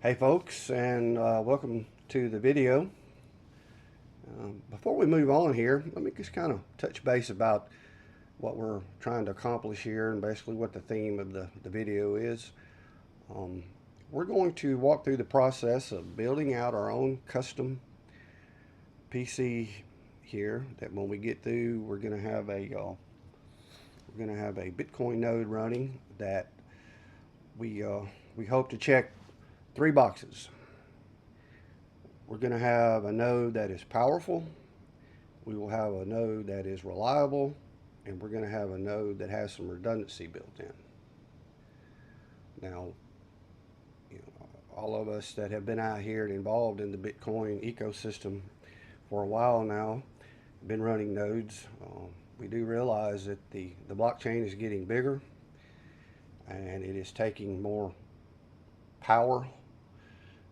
Hey folks, and welcome to the video. Before we move on here, let me just kind of touch base about what we're trying to accomplish here and basically what the theme of the video is. We're going to walk through the process of building out our own custom PC here. That when we get through, we're going to have a Bitcoin node running that we hope to check three boxes. We're going to have a node that is powerful, we will have a node that is reliable, and we're going to have a node that has some redundancy built in. Now, all of us that have been out here and involved in the Bitcoin ecosystem for a while now, been running nodes, we do realize that the blockchain is getting bigger and it is taking more power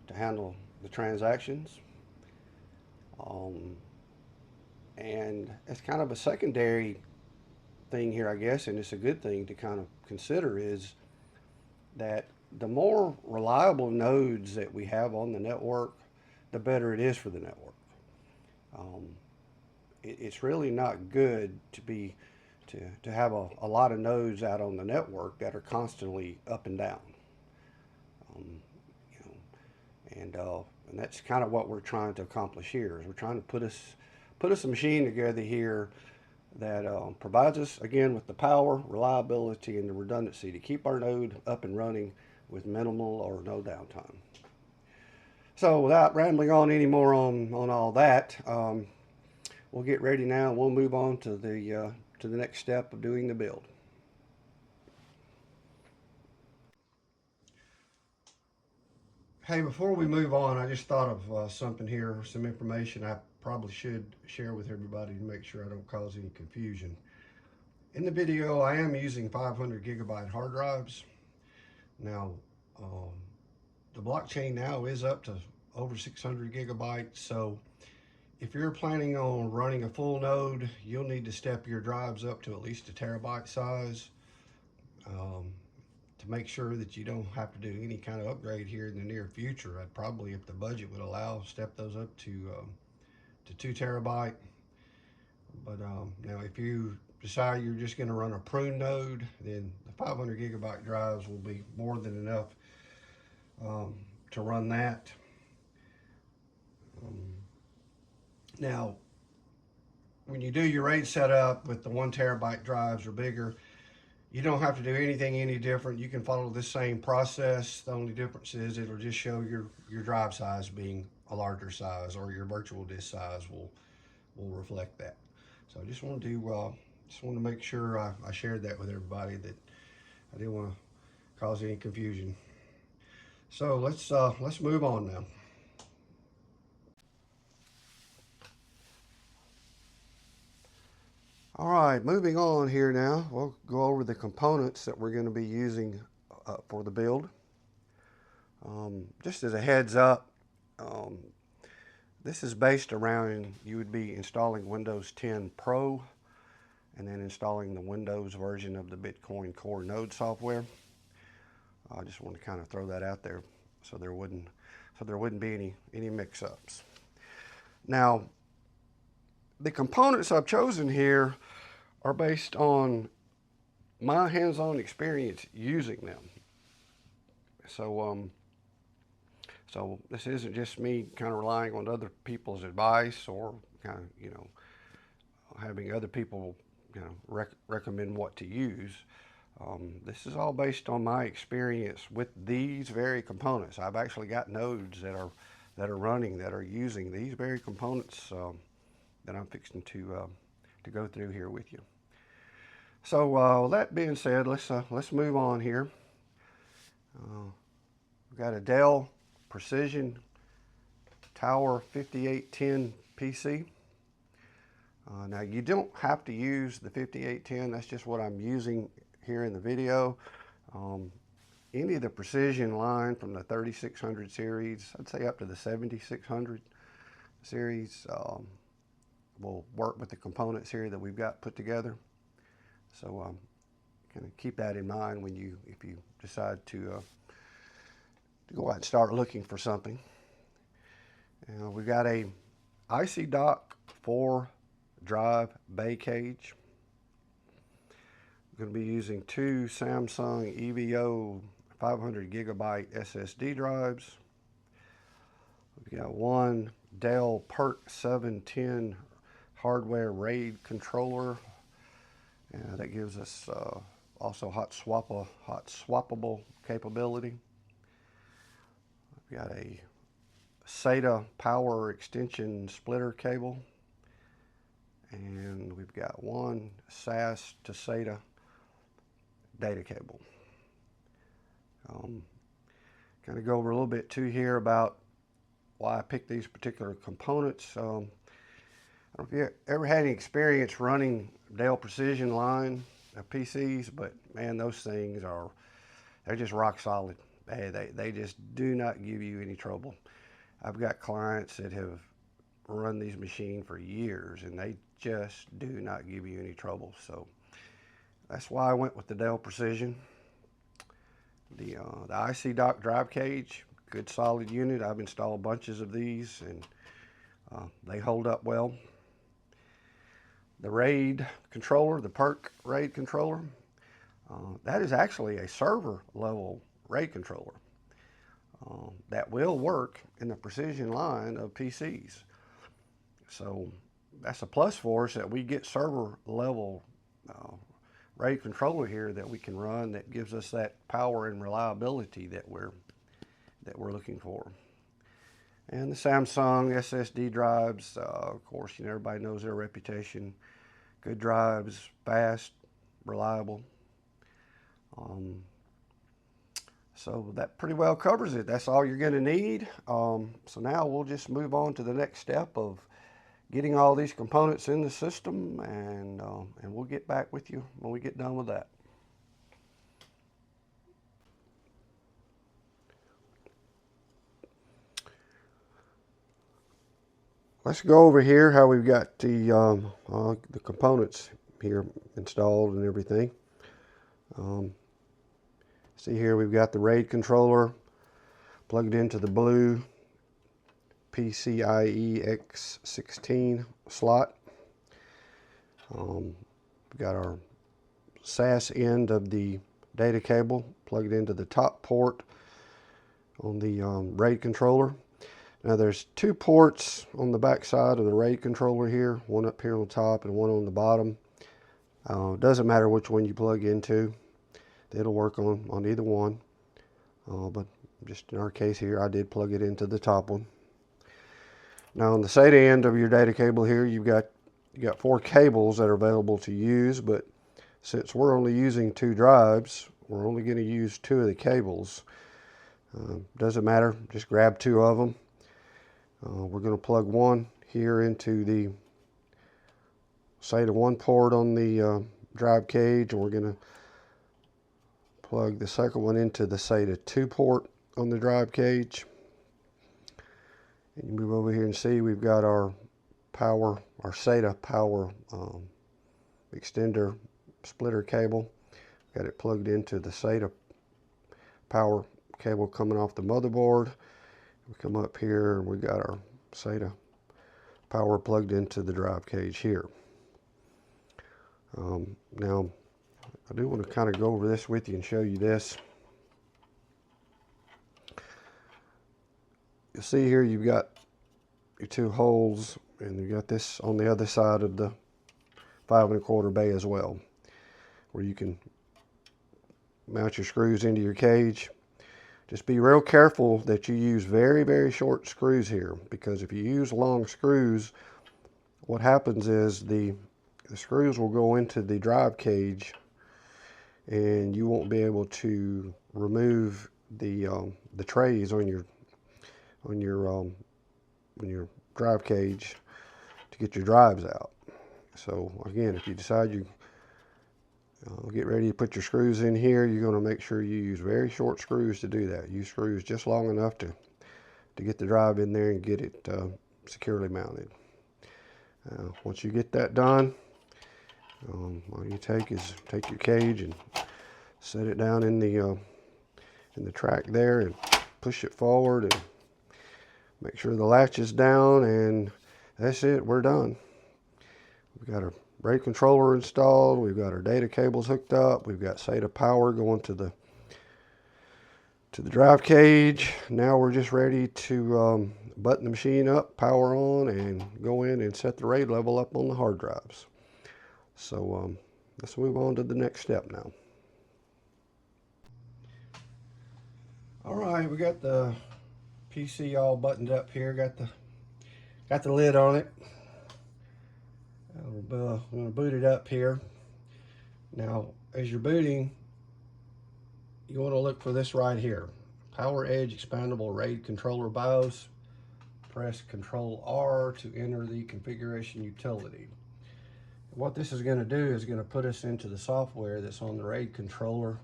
to handle the transactions. And it's kind of a secondary thing here, I guess, and it's a good thing to kind of consider, is that the more reliable nodes that we have on the network, the better it is for the network. It's really not good to have a lot of nodes out on the network that are constantly up and down. And that's kind of what we're trying to accomplish here. Is we're trying to put us a machine together here that provides us, again, with the power, reliability, and the redundancy to keep our node up and running with minimal or no downtime. So without rambling on any more on all that, we'll get ready now and we'll move on to the next step of doing the build. Hey, before we move on, I just thought of something here, some information I probably should share with everybody to make sure I don't cause any confusion. In the video, I am using 500 gigabyte hard drives. Now, the blockchain now is up to over 600 gigabytes, so if you're planning on running a full node, you'll need to step your drives up to at least a terabyte size. To make sure that you don't have to do any kind of upgrade here in the near future, I'd probably, if the budget would allow, step those up to 2 terabyte. But now if you decide you're just going to run a prune node, then the 500 gigabyte drives will be more than enough to run that. Now, when you do your RAID setup with the 1 terabyte drives or bigger, you don't have to do anything any different. You can follow this same process. The only difference is it'll just show your drive size being a larger size, or your virtual disk size will reflect that. So I just wanted to make sure I shared that with everybody, that I didn't want to cause any confusion. So let's move on now. All right, moving on here now, we'll go over the components that we're going to be using for the build. Just as a heads up, this is based around, you would be installing Windows 10 Pro and then installing the Windows version of the Bitcoin Core Node software. I just want to kind of throw that out there so there wouldn't be any mix-ups. Now, the components I've chosen here are based on my hands-on experience using them. So this isn't just me kind of relying on other people's advice, or kind of, having other people, recommend what to use. This is all based on my experience with these very components. I've actually got nodes that are running, that are using these very components that I'm fixing to go through here with you. So with that being said, let's move on here. We've got a Dell Precision Tower 5810 PC. Now, you don't have to use the 5810. That's just what I'm using here in the video. Any of the Precision line from the 3600 series, I'd say up to the 7600 series, will work with the components here that we've got put together. So kind of keep that in mind when if you decide to go out and start looking for something. We've got a ICYDOCK 4-drive bay cage. We're going to be using 2 Samsung EVO 500 gigabyte SSD drives. We've got 1 Dell Perc H710 hardware RAID controller. That gives us also hot swappable capability. We've got a SATA Power extension splitter cable. And we've got 1 SAS to SATA data cable. Kind of go over a little bit too here about why I picked these particular components. I don't know if you ever had any experience running Dell Precision line of PCs, but man, those things they're just rock solid. They just do not give you any trouble. I've got clients that have run these machines for years and they just do not give you any trouble. So that's why I went with the Dell Precision. The ICYDOCK drive cage, good solid unit. I've installed bunches of these and they hold up well. The RAID controller, the Perc RAID controller, that is actually a server level RAID controller that will work in the Precision line of PCs. So that's a plus for us that we get server level RAID controller here that we can run, that gives us that power and reliability that we're looking for. And the Samsung SSD drives, of course, you know, everybody knows their reputation. Good drives, fast, reliable. So that pretty well covers it. That's all you're going to need. So now we'll just move on to the next step of getting all these components in the system, and we'll get back with you when we get done with that. Let's go over here how we've got the components here installed and everything. See here we've got the RAID controller plugged into the blue PCIe X16 slot. We've got our SAS end of the data cable plugged into the top port on the RAID controller. Now there's 2 ports on the back side of the RAID controller here, one up here on top and one on the bottom. Doesn't matter which one you plug into, it'll work on either one. But just in our case here, I did plug it into the top one. Now on the SATA end of your data cable here, you got 4 cables that are available to use, but since we're only using 2 drives, we're only going to use 2 of the cables. Doesn't matter, just grab 2 of them. We're going to plug one here into the SATA 1 port on the drive cage, and we're going to plug the second one into the SATA 2 port on the drive cage. And you move over here and see we've got our SATA Power extender splitter cable. Got it plugged into the SATA Power cable coming off the motherboard. We come up here and we got our SATA Power plugged into the drive cage here. Now I do want to kind of go over this with you and show you this. You'll see here you've got your 2 holes, and you've got this on the other side of the 5 1/4 bay as well, where you can mount your screws into your cage. Just be real careful that you use very, very short screws here, because if you use long screws, what happens is the screws will go into the drive cage and you won't be able to remove the trays on your drive cage to get your drives out. So again, if you decide you get ready to put your screws in here, you're going to make sure you use very short screws to do that. Use screws just long enough to get the drive in there and get it securely mounted. Once you get that done, all you take your cage and set it down in the track there and push it forward and make sure the latch is down, and that's it, we're done. We've got our RAID controller installed, we've got our data cables hooked up, we've got SATA Power going to the drive cage. Now we're just ready to button the machine up, power on, and go in and set the RAID level up on the hard drives. So let's move on to the next step now. All right, we got the PC all buttoned up here. Got the lid on it. I'm going to boot it up here. Now, as you're booting, you want to look for this right here. Power Edge Expandable RAID Controller BIOS. Press Control R to enter the configuration utility. What this is going to do is going to put us into the software that's on the RAID controller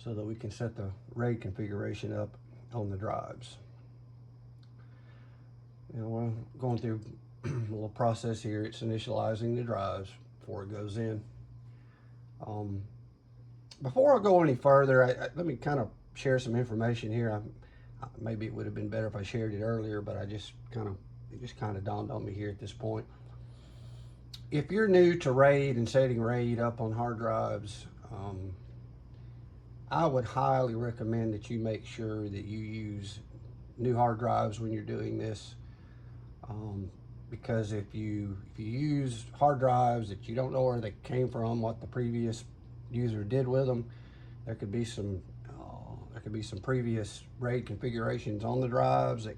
so that we can set the RAID configuration up on the drives. Now we're going through a little process here. It's initializing the drives before it goes in. Before I go any further, let me kind of share some information here. Maybe it would have been better if I shared it earlier, but it just kind of dawned on me here at this point. If you're new to RAID and setting RAID up on hard drives, I would highly recommend that you make sure that you use new hard drives when you're doing this, because if you use hard drives that you don't know where they came from, what the previous user did with them, there could be some previous RAID configurations on the drives that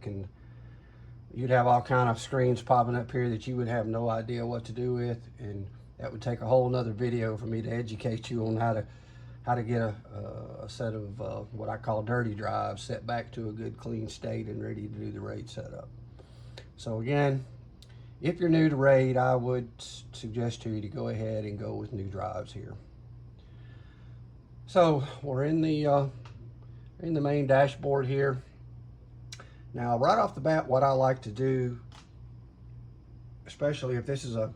you'd have all kind of screens popping up here that you would have no idea what to do with, and that would take a whole nother video for me to educate you on how to get a set of what I call dirty drives set back to a good clean state and ready to do the RAID setup. So again, if you're new to RAID, I would suggest to you to go ahead and go with new drives here. So we're in the main dashboard here. Now, right off the bat, what I like to do, especially if this is a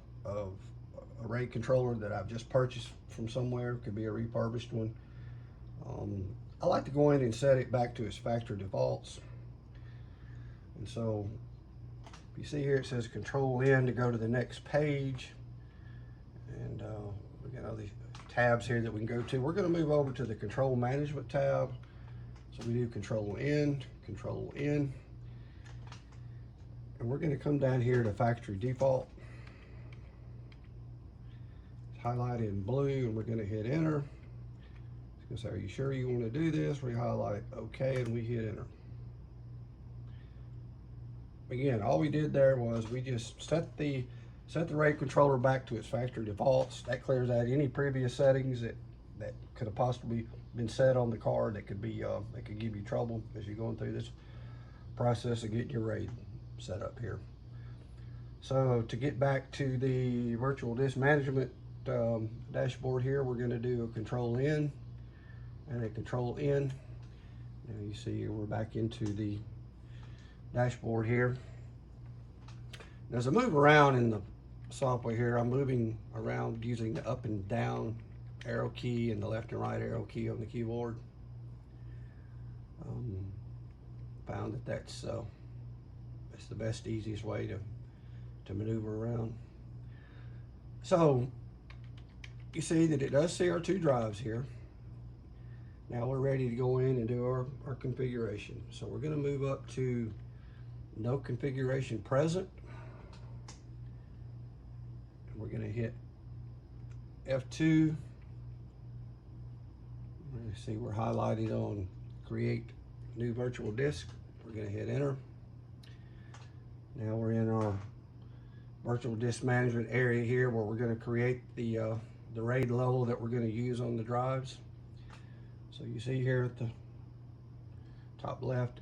RAID controller that I've just purchased from somewhere, it could be a refurbished one, I like to go in and set it back to its factory defaults. And so, you see here it says Control N to go to the next page, and we got all these tabs here that we can go to. We're going to move over to the Control Management tab. So we do Control N, and we're going to come down here to Factory Default. It's highlighted in blue, and we're going to hit Enter. It's going to say, are you sure you want to do this? We highlight OK, and we hit Enter. Again, all we did there was we just set the RAID controller back to its factory defaults. That clears out any previous settings that could have possibly been set on the card that could give you trouble as you're going through this process of getting your RAID set up here. So to get back to the virtual disk management dashboard here, we're going to do a Control N and a Control N. Now you see we're back into the dashboard here. As I move around in the software here, I'm moving around using the up and down arrow key and the left and right arrow key on the keyboard. Found that that's the best, easiest way to maneuver around. So you see that it does see our two drives here. Now we're ready to go in and do our configuration. So we're going to move up to No Configuration Present. And we're going to hit F2. See, we're highlighted on Create New Virtual Disk. We're going to hit Enter. Now we're in our virtual disk management area here where we're going to create the RAID level that we're going to use on the drives. So you see here at the top left,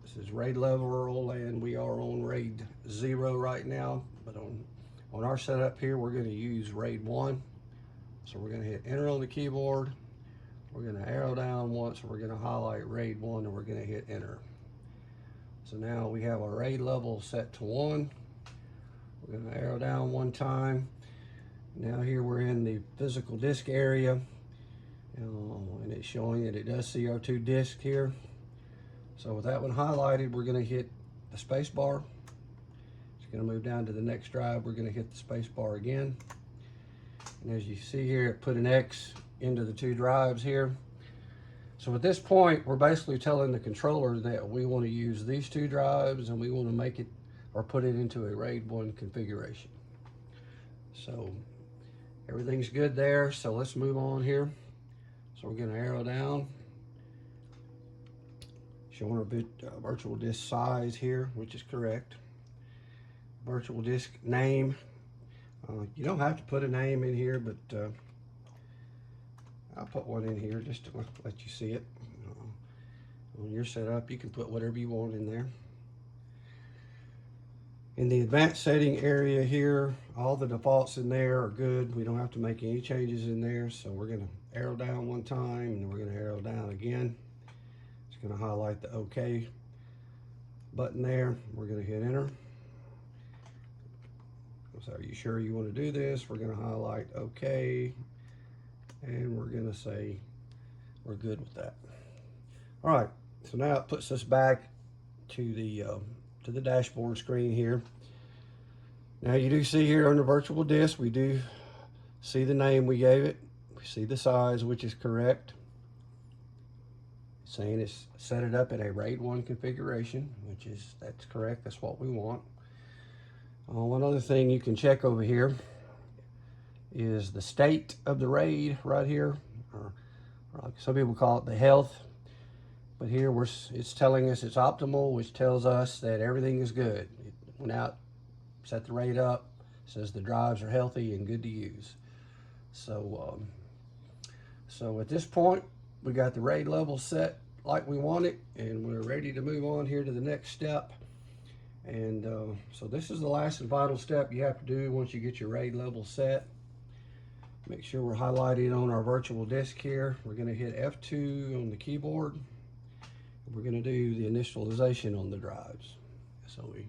this is RAID level, and we are on RAID 0 right now. But on our setup here, we're going to use RAID 1. So we're going to hit Enter on the keyboard. We're going to arrow down once, we're going to highlight RAID 1, and we're going to hit Enter. So now we have our RAID level set to 1. We're going to arrow down one time. Now here we're in the physical disk area, and it's showing that it does see our two disks here. So with that one highlighted, we're going to hit the space bar. It's going to move down to the next drive. We're going to hit the space bar again. And as you see here, it put an X into the two drives here. So at this point, we're basically telling the controller that we want to use these two drives and we want to make it or put it into a RAID 1 configuration. So everything's good there. So let's move on here. So we're going to arrow down, showing our virtual disk size here, which is correct. Virtual disk name. You don't have to put a name in here, but I'll put one in here just to let you see it. On your setup, you can put whatever you want in there. In the advanced setting area here, all the defaults in there are good. We don't have to make any changes in there. So we're going to arrow down one time and then we're going to arrow down again. It's going to highlight the OK button there. We're going to hit enter. So are you sure you want to do this? We're going to highlight OK. And we're going to say we're good with that. All right, so now it puts us back to the dashboard screen here. Now you do see here on the virtual disk, we do see the name we gave it. We see the size, which is correct. It's saying it's set it up in a RAID 1 configuration, that's correct. That's what we want. One other thing you can check over here is the state of the RAID right here, or some people call it the health. But here it's telling us it's optimal, which tells us that everything is good. It went out, set the RAID up, says the drives are healthy and good to use. So, so at this point, we got the RAID level set like we want it, and we're ready to move on here to the next step. And so this is the last and final step you have to do once you get your RAID level set. Make sure we're highlighting on our virtual disk here. We're going to hit F2 on the keyboard. We're going to do the initialization on the drives. So we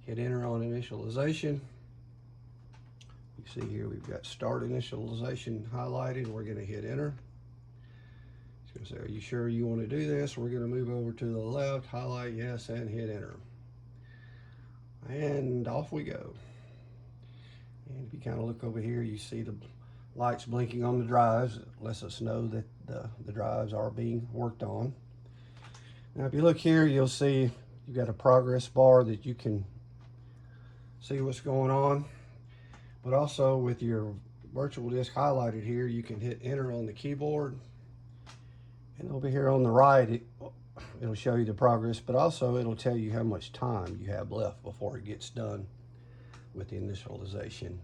hit enter on initialization. You see here we've got start initialization highlighted. We're going to hit enter. It's going to say, are you sure you want to do this? We're going to move over to the left, highlight yes, and hit enter. And off we go. And if you kind of look over here, you see the lights blinking on the drives. It lets us know that the drives are being worked on. Now if you look here, you'll see you've got a progress bar that you can see what's going on. But also with your virtual disk highlighted here, you can hit enter on the keyboard. And over here on the right, it'll show you the progress, but also it'll tell you how much time you have left before it gets done with the initialization.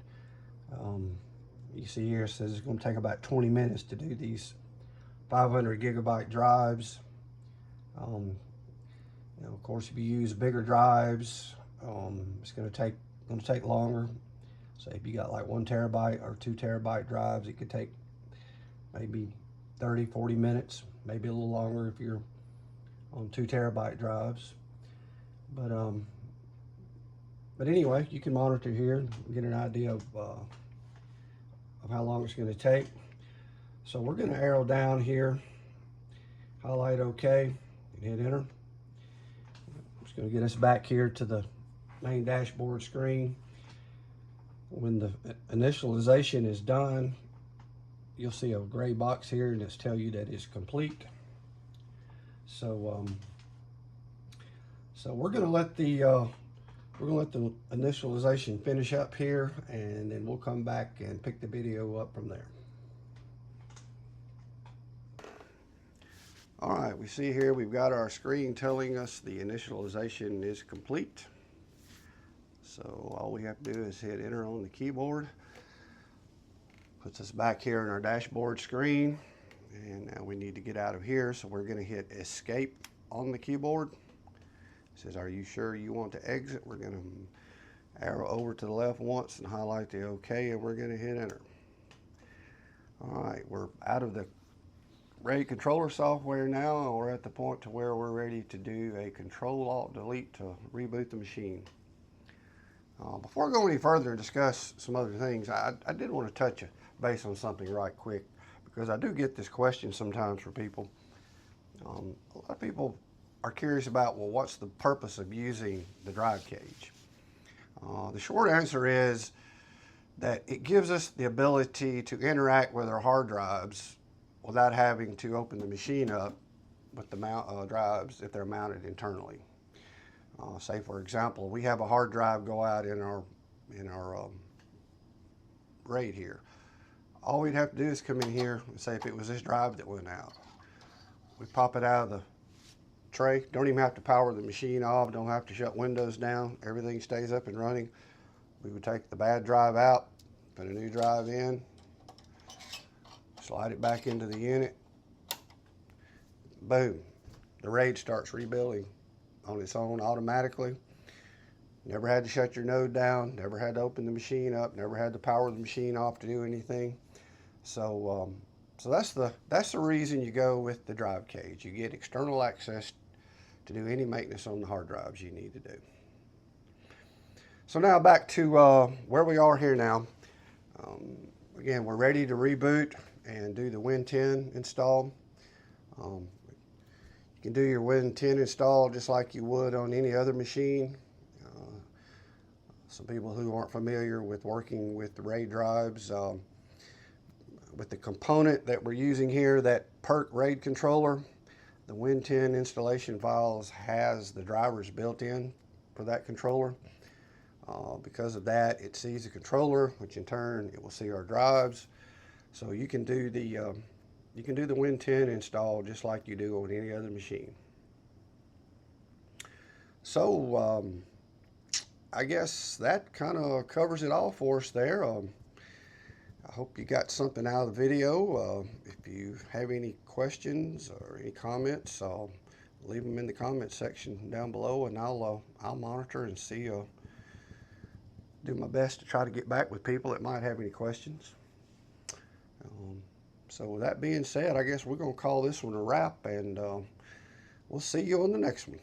You see here it says it's going to take about 20 minutes to do these 500 gigabyte drives. You know, of course, if you use bigger drives, it's going to take longer. Say if you got like 1 terabyte or 2 terabyte drives, it could take maybe 30-40 minutes, maybe a little longer if you're on 2 terabyte drives. But anyway, you can monitor here and get an idea of how long it's going to take. So we're going to arrow down here, highlight OK, and hit enter. It's going to get us back here to the main dashboard screen. When the initialization is done, you'll see a gray box here and it's tell you that it's complete. So so we're going to let the initialization finish up here, and then we'll come back and pick the video up from there. All right, we see here we've got our screen telling us the initialization is complete. So all we have to do is hit enter on the keyboard. Puts us back here in our dashboard screen. And now we need to get out of here, so we're going to hit escape on the keyboard. It says, are you sure you want to exit? We're going to arrow over to the left once and highlight the OK, and we're going to hit enter. All right, we're out of the RAID controller software now, and we're at the point to where we're ready to do a Control-Alt-Delete to reboot the machine. Before I go any further and discuss some other things, I did want to touch base on something right quick, because I do get this question sometimes from people. A lot of people are curious about, well, what's the purpose of using the drive cage? The short answer is that it gives us the ability to interact with our hard drives without having to open the machine up with the drives if they're mounted internally. Say, for example, we have a hard drive go out in our RAID here. All we'd have to do is come in here and say if it was this drive that went out. We pop it out of the tray. Don't even have to power the machine off. Don't have to shut Windows down. Everything stays up and running. We would take the bad drive out, put a new drive in, slide it back into the unit. Boom. The RAID starts rebuilding on its own automatically. Never had to shut your node down, never had to open the machine up, never had to power the machine off to do anything. So that's the reason you go with the drive cage. You get external access to do any maintenance on the hard drives you need to do. So now back to where we are here now. Again, we're ready to reboot and do the Win10 install. You can do your Win10 install just like you would on any other machine. Some people who aren't familiar with working with the RAID drives, with the component that we're using here, that Perc RAID controller, the Win10 installation files has the drivers built in for that controller. Because of that, it sees the controller, which in turn it will see our drives. So you can do the Win10 install just like you do on any other machine. So I guess that kind of covers it all for us there. I hope you got something out of the video. If you have any questions or any comments, leave them in the comment section down below, and I'll monitor and see. Do my best to try to get back with people that might have any questions. So with that being said, I guess we're going to call this one a wrap, and we'll see you on the next one.